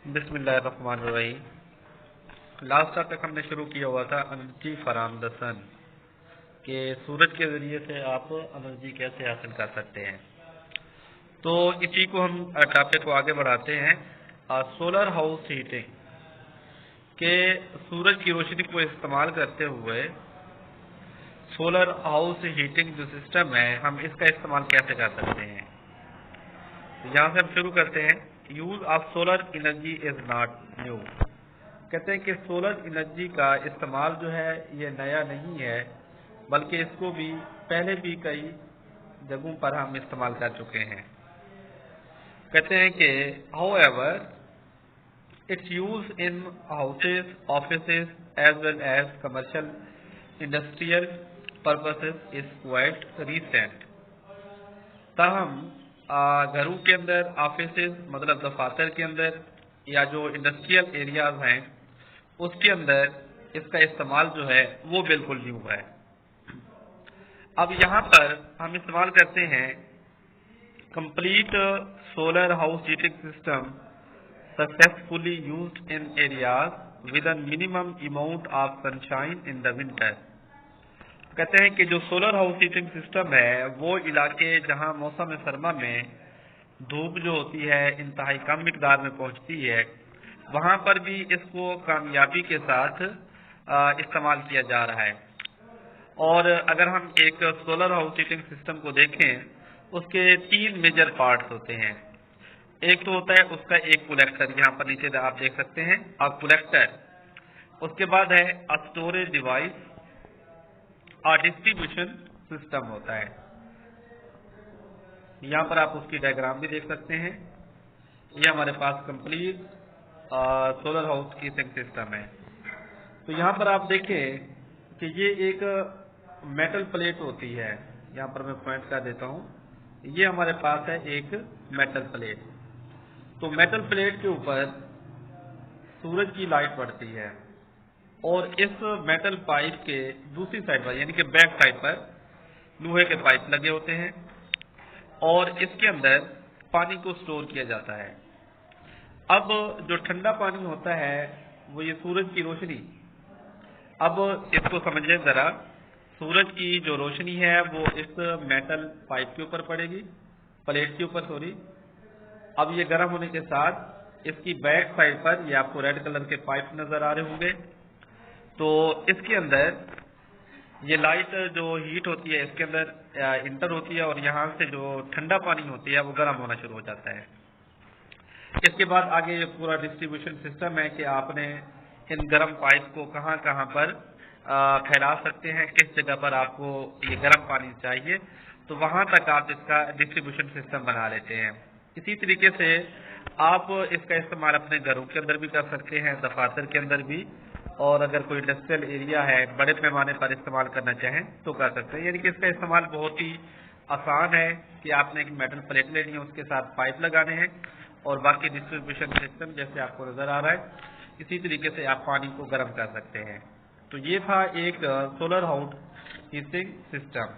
बिस्मिल्लाहिर्रहमानिर्रहीम। लास्ट तक हमने शुरू किया हुआ था एनर्जी फ्रॉम द सन, कि सूरज के ज़रिए से आप एनर्जी कैसे हासिल कर सकते हैं। तो इसी को हम टॉपिक को आगे बढ़ाते हैं। सोलर हाउस हीटिंग के सूरज की रोशनी को इस्तेमाल करते हुए सोलर हाउस हीटिंग जो सिस्टम है, हम इसका इस्तेमाल कैसे कर सकते हैं। तो यहाँ से हम शुरू करते हैं। Use of solar energy is not new. कहते हैं कि सोलर एनर्जी का इस्तेमाल जो है ये नया नहीं है, बल्कि इसको भी पहले भी कई जगहों पर हम इस्तेमाल कर चुके हैं। कहते हैं कि however its use in houses, offices as well as commercial industrial purposes is quite recent। ताहम घरों के अंदर, ऑफिसेज मतलब दफातर के अंदर या जो इंडस्ट्रियल एरियाज हैं उसके अंदर इसका इस्तेमाल जो है वो बिल्कुल न्यू है। अब यहाँ पर हम इस्तेमाल करते हैं complete solar house heating system successfully used in areas with an minimum amount of sunshine in the winter. कहते हैं कि जो सोलर हाउस हीटिंग सिस्टम है वो इलाके जहां मौसम सरमा में धूप जो होती है इंतहाई कम मिकदार में पहुंचती है, वहां पर भी इसको कामयाबी के साथ इस्तेमाल किया जा रहा है। और अगर हम एक सोलर हाउस हीटिंग सिस्टम को देखें, उसके 3 मेजर पार्ट्स होते हैं। एक तो होता है उसका एक कलेक्टर, यहाँ पर नीचे आप देख सकते हैं अब कलेक्टर। उसके बाद है स्टोरेज डिवाइस और डिस्ट्रीब्यूशन सिस्टम होता है। यहाँ पर आप उसकी डायग्राम भी देख सकते हैं। ये हमारे पास complete solar house heating system है। तो यहाँ पर आप देखें कि ये एक मेटल प्लेट होती है। यहाँ पर मैं पॉइंट कर देता हूँ, ये हमारे पास है एक मेटल प्लेट। तो मेटल प्लेट के ऊपर सूरज की लाइट पड़ती है और इस मेटल पाइप के दूसरी साइड पर यानी कि बैक साइड पर लोहे के पाइप लगे होते हैं और इसके अंदर पानी को स्टोर किया जाता है। अब जो ठंडा पानी होता है वो ये सूरज की रोशनी, अब इसको समझें जरा। सूरज की जो रोशनी है वो इस मेटल पाइप के ऊपर पड़ेगी, प्लेट के ऊपर सॉरी। अब ये गर्म होने के साथ इसकी बैक साइड पर ये आपको रेड कलर के पाइप नजर आ रहे होंगे। तो इसके अंदर ये लाइट जो हीट होती है इसके अंदर इंटर होती है और यहाँ से जो ठंडा पानी होती है वो गर्म होना शुरू हो जाता है। इसके बाद आगे ये पूरा डिस्ट्रीब्यूशन सिस्टम है कि आपने इन गर्म पाइप को कहाँ कहाँ पर फैला सकते हैं, किस जगह पर आपको ये गर्म पानी चाहिए, तो वहां तक आप इसका डिस्ट्रीब्यूशन सिस्टम बना लेते हैं। इसी तरीके से आप इसका इस्तेमाल अपने घरों के अंदर भी कर सकते हैं, दफातर के अंदर भी, और अगर कोई इंडस्ट्रियल एरिया है बड़े पैमाने पर इस्तेमाल करना चाहें तो कर सकते हैं। यानी कि इसका इस्तेमाल बहुत ही आसान है कि आपने एक मेटल प्लेट लेनी है, उसके साथ पाइप लगाने हैं और बाकी डिस्ट्रीब्यूशन सिस्टम जैसे आपको नजर आ रहा है इसी तरीके से आप पानी को गर्म कर सकते हैं। तो ये था एक सोलर हाउस हीटिंग सिस्टम।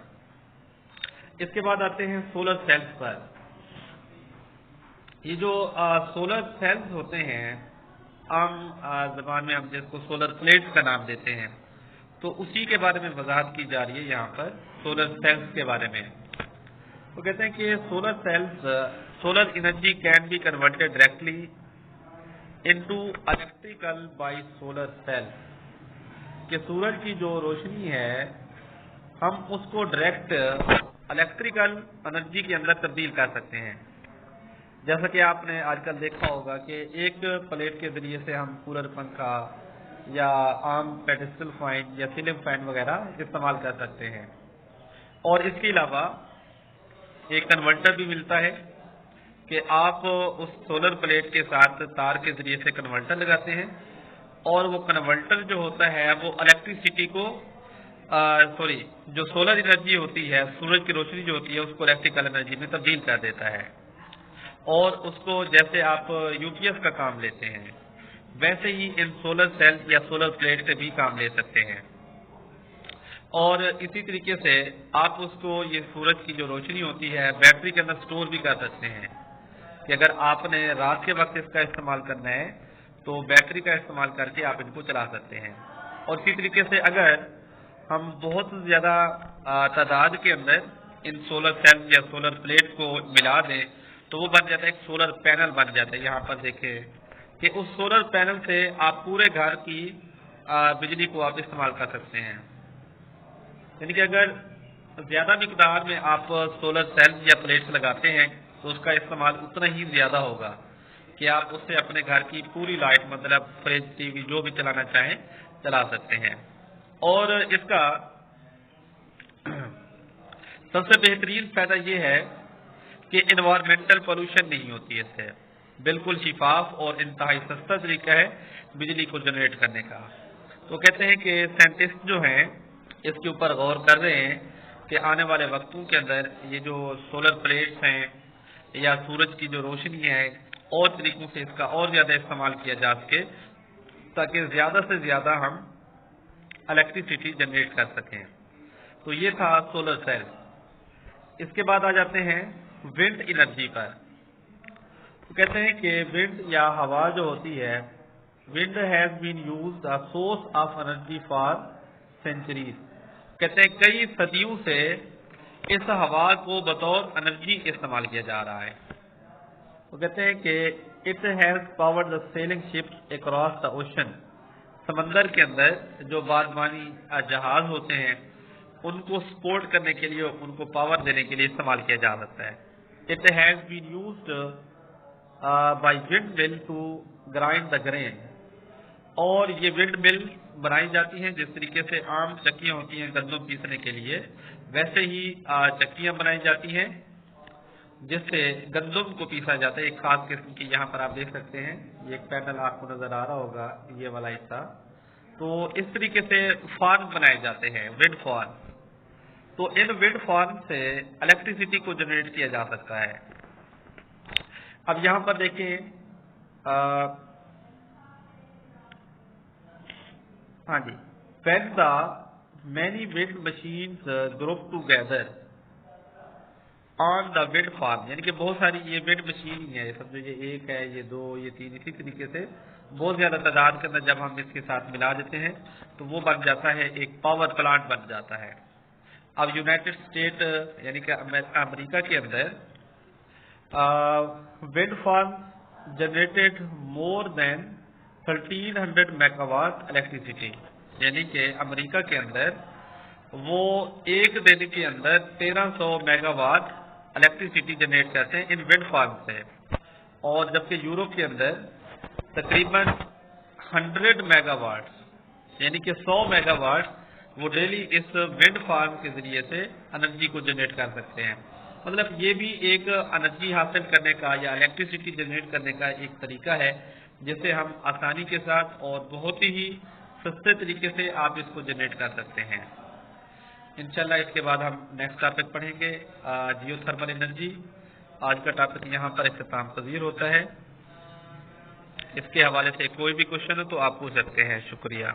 इसके बाद आते हैं सोलर सेल्स पर। ये जो सोलर सेल्स होते हैं, आम जबान में हम जिसको सोलर प्लेट्स का नाम देते हैं, तो उसी के बारे में वजाहत की जा रही है यहाँ पर सोलर सेल्स के बारे में। तो कहते हैं कि solar cells solar energy can be converted directly into electrical by solar cell. कि सूरज की जो रोशनी है हम उसको डायरेक्ट इलेक्ट्रिकल एनर्जी के अंदर तब्दील कर सकते हैं। जैसा कि आपने आजकल देखा होगा कि एक प्लेट के जरिए से हम कूलर, पंखा या आम पेडिस्टल फैन या सीलिंग फैन वगैरह इस्तेमाल कर सकते हैं। और इसके अलावा एक कन्वर्टर भी मिलता है कि आप उस सोलर प्लेट के साथ तार के जरिए से कन्वर्टर लगाते हैं और वो कन्वर्टर जो होता है वो इलेक्ट्रिसिटी को जो सोलर एनर्जी होती है, सूरज की रोशनी जो होती है उसको इलेक्ट्रिकल एनर्जी में तब्दील कर देता है। और उसको जैसे आप यूपीएस का काम लेते हैं वैसे ही इन सोलर सेल या सोलर प्लेट से भी काम ले सकते हैं। और इसी तरीके से आप उसको ये सूरज की जो रोशनी होती है बैटरी के अंदर स्टोर भी कर सकते हैं। کہ اگر آپ نے رات کے وقت اس کا استعمال کرنا ہے تو بیٹری کا استعمال کر کے آپ ان کو چلا سکتے ہیں. اور اسی طریقے سے اگر ہم بہت زیادہ تعداد کے اندر ان سولر سیل یا سولر پلیٹ کو ملا دیں تو وہ بن جاتا ہے ایک سولر پینل بن جاتا ہے. یہاں پر دیکھیں کہ اس سولر پینل سے آپ پورے گھر کی بجلی کو آپ استعمال کر سکتے ہیں. یعنی کہ اگر زیادہ مقدار میں آپ سولر سیل یا پلیٹس لگاتے ہیں تو اس کا استعمال اتنا ہی زیادہ ہوگا کہ آپ اس سے اپنے گھر کی پوری لائٹ مطلب فریج ٹی وی جو بھی چلانا چاہیں چلا سکتے ہیں. اور اس کا سب سے بہترین فائدہ یہ ہے کہ انوائرمنٹل پولوشن نہیں ہوتی اس سے. بالکل شفاف اور انتہائی سستا طریقہ ہے بجلی کو جنریٹ کرنے کا. تو کہتے ہیں کہ سائنٹسٹ جو ہیں اس کے اوپر غور کر رہے ہیں کہ آنے والے وقتوں کے اندر یہ جو سولر پلیٹس ہیں یا سورج کی جو روشنی ہے اور طریقوں سے اس کا اور زیادہ استعمال کیا جا سکے تاکہ زیادہ سے زیادہ ہم الیکٹریسٹی جنریٹ کر سکیں. تو یہ تھا سولر سیل. اس کے بعد آ جاتے ہیں ونڈ انرجی پر. تو کہتے ہیں کہ ونڈ یا ہوا جو ہوتی ہے wind has been used a source of energy for centuries. کہتے ہیں کئی صدیوں سے اس ہوا کو بطور انرجی استعمال کیا جا رہا ہے. وہ کہتے ہیں کہ it has powered the sailing ships across the ocean. سمندر کے اندر جو بادبانی جہاز ہوتے ہیں ان کو سپورٹ کرنے کے لیے ان کو پاور دینے کے لیے استعمال کیا جا سکتا ہے. It has been used by windmill to grind the green. اور یہ ونڈ مل بنائی جاتی ہیں جس طریقے سے عام چکیاں ہوتی ہیں گندم پیسنے کے لیے ویسے ہی چکیاں بنائی جاتی ہیں جس سے گندم کو پیسا جاتا ہے. ایک خاص قسم کی یہاں پر آپ دیکھ سکتے ہیں یہ ایک پینل آپ کو نظر آ رہا ہوگا یہ والا حصہ. تو اس طریقے سے فارم بنائے جاتے ہیں ونڈ فارم. تو ان ونڈ فارم سے الیکٹریسٹی کو جنریٹ کیا جا سکتا ہے. اب یہاں پر دیکھیں ہاں جی when the many wind machines group together on the wind farm. یعنی کہ بہت ساری یہ ونڈ مشین ہی ہے سمجھو یہ ایک ہے یہ دو یہ تین اسی طریقے سے بہت زیادہ تعداد کے اندر جب ہم اس کے ساتھ ملا دیتے ہیں تو وہ بن جاتا ہے ایک پاور پلانٹ بن جاتا ہے. اب یونائٹڈ اسٹیٹ یعنی کہ امریکہ کے اندر wind farm generated more than 1300 megawatt electricity. یعنی کہ امریکہ کے اندر وہ ایک دن کے اندر 1300 میگا واٹ الیکٹریسٹی جنریٹ کرتے ہیں ان ونڈ فارم سے. اور جبکہ یورپ کے اندر تقریباً 100 میگا واٹ یعنی کہ 100 میگا واٹ وہ ڈیلی اس ونڈ فارم کے ذریعے سے انرجی کو جنریٹ کر سکتے ہیں. مطلب یہ بھی ایک انرجی حاصل کرنے کا یا الیکٹریسٹی جنریٹ کرنے کا ایک طریقہ ہے جس سے ہم آسانی کے ساتھ اور بہت ہی سستے طریقے سے آپ اس کو جنریٹ کر سکتے ہیں. انشاءاللہ اس کے بعد ہم نیکسٹ ٹاپک پڑھیں گے جیو تھرمل انرجی. آج کا ٹاپک یہاں پر اختتام پذیر ہوتا ہے. اس کے حوالے سے کوئی بھی کوشچن ہو تو آپ پوچھ سکتے ہیں. شکریہ.